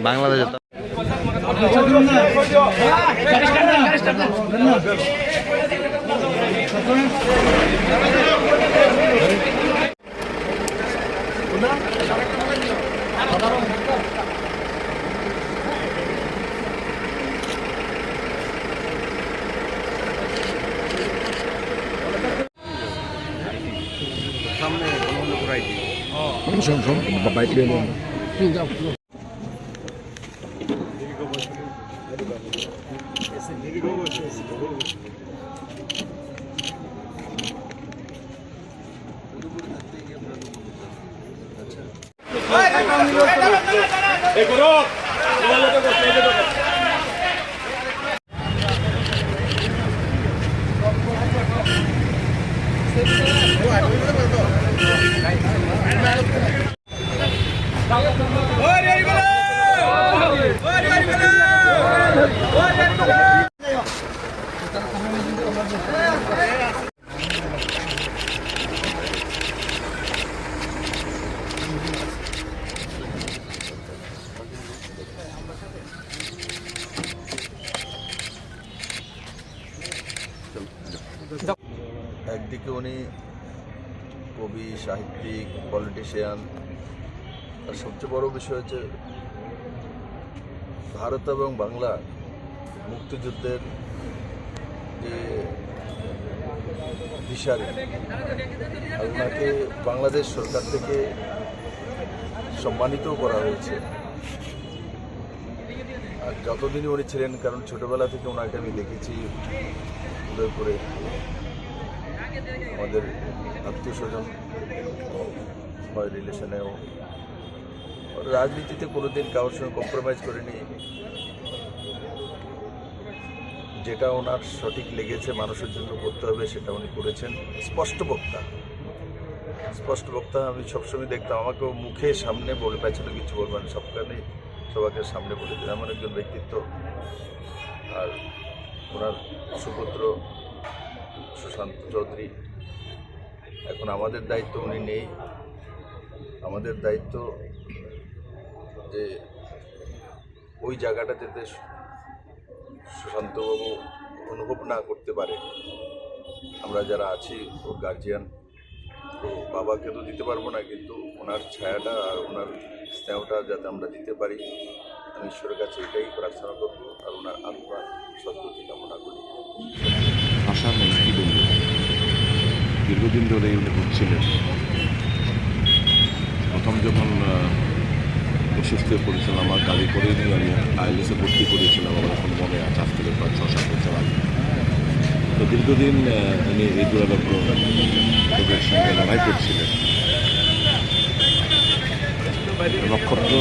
বাংলাদেশে সামনে করাই দিই বাইক একদিকে উনি কবি, সাহিত্যিক, পলিটিশিয়ান, আর সবচেয়ে বড় বিষয় হচ্ছে ভারত এবং বাংলা মুক্তিযুদ্ধের যে দিশারি, আর ওনাকে বাংলাদেশ সরকার থেকে সম্মানিতও করা হয়েছে। আর যতদিনই উনি ছিলেন, কারণ ছোটবেলা থেকে ওনাকে আমি দেখেছি উদয়পুরে, আমাদের আত্মীয় স্বজন হয় রিলেশনেও, রাজনীতিতে কোনোদিন কারোর সঙ্গে কম্প্রোমাইজ করেনি। যেটা ওনার সঠিক লেগেছে মানুষের জন্য করতে হবে সেটা উনি করেছেন। স্পষ্ট বক্তা আমি সবসময় দেখতাম, আমাকেও মুখে সামনে বলে পেছনে কিছু বলবেন, সবখানে সবাইকে সামনে বলে দিন, এমন একজন ব্যক্তিত্ব। আর ওনার সুপুত্র সুশান্ত চৌধুরী, এখন আমাদের দায়িত্ব, উনি নেই, আমাদের দায়িত্ব যে ওই জায়গাটা যাতে সুশান্তবাবু অনুভব না করতে পারে। আমরা যারা আছি ওর গার্জিয়ান, তো বাবাকে তো দিতে পারবো না, কিন্তু ওনার ছায়াটা আর ওনার স্নেহটা যাতে আমরা দিতে পারি, আমি ঈশ্বরের কাছে এটাই প্রার্থনা করব আর ওনার আত্মার সদ্গতি কামনা করি। আশা নেই কি বলবো, দীর্ঘদিন ধরে উনি ভুগছিলেন। প্রথম যখন অসুস্থ হয়ে পড়েছিলাম, আমার গাড়ি করে নিয়ে আমি আইএলএসে ভর্তি করেছিলাম, আমার এখন মনে আছে, আজ থেকে প্রায় 6-7 বছর আগে। তো দীর্ঘদিন উনি এই দুরারোগ্য রোগের সঙ্গে লড়াই করছিলেন। নক্ষত্র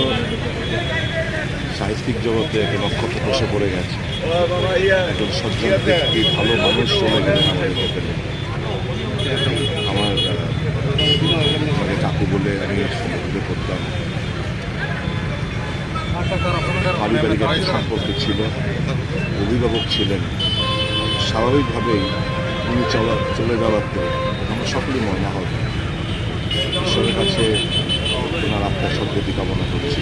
সাহিত্যিক জগতে একটা নক্ষত্র বসে পড়ে গেছে, একজন সজ্জন ব্যক্তি, ভালো মানুষ চলে গেলেন আমাদের হোটেলে। আমার আমাকে কাকু বলে আমি সম্বোধন করতাম। পারিবারিক একটা সম্পর্ক ছিল, অভিভাবক ছিলেন। স্বাভাবিকভাবেই উনি চলে যাওয়াতে আমরা সকলেই মর্মাহত। ঈশ্বরের কাছে ওনার আত্মার সদ্গতি কামনা করছি।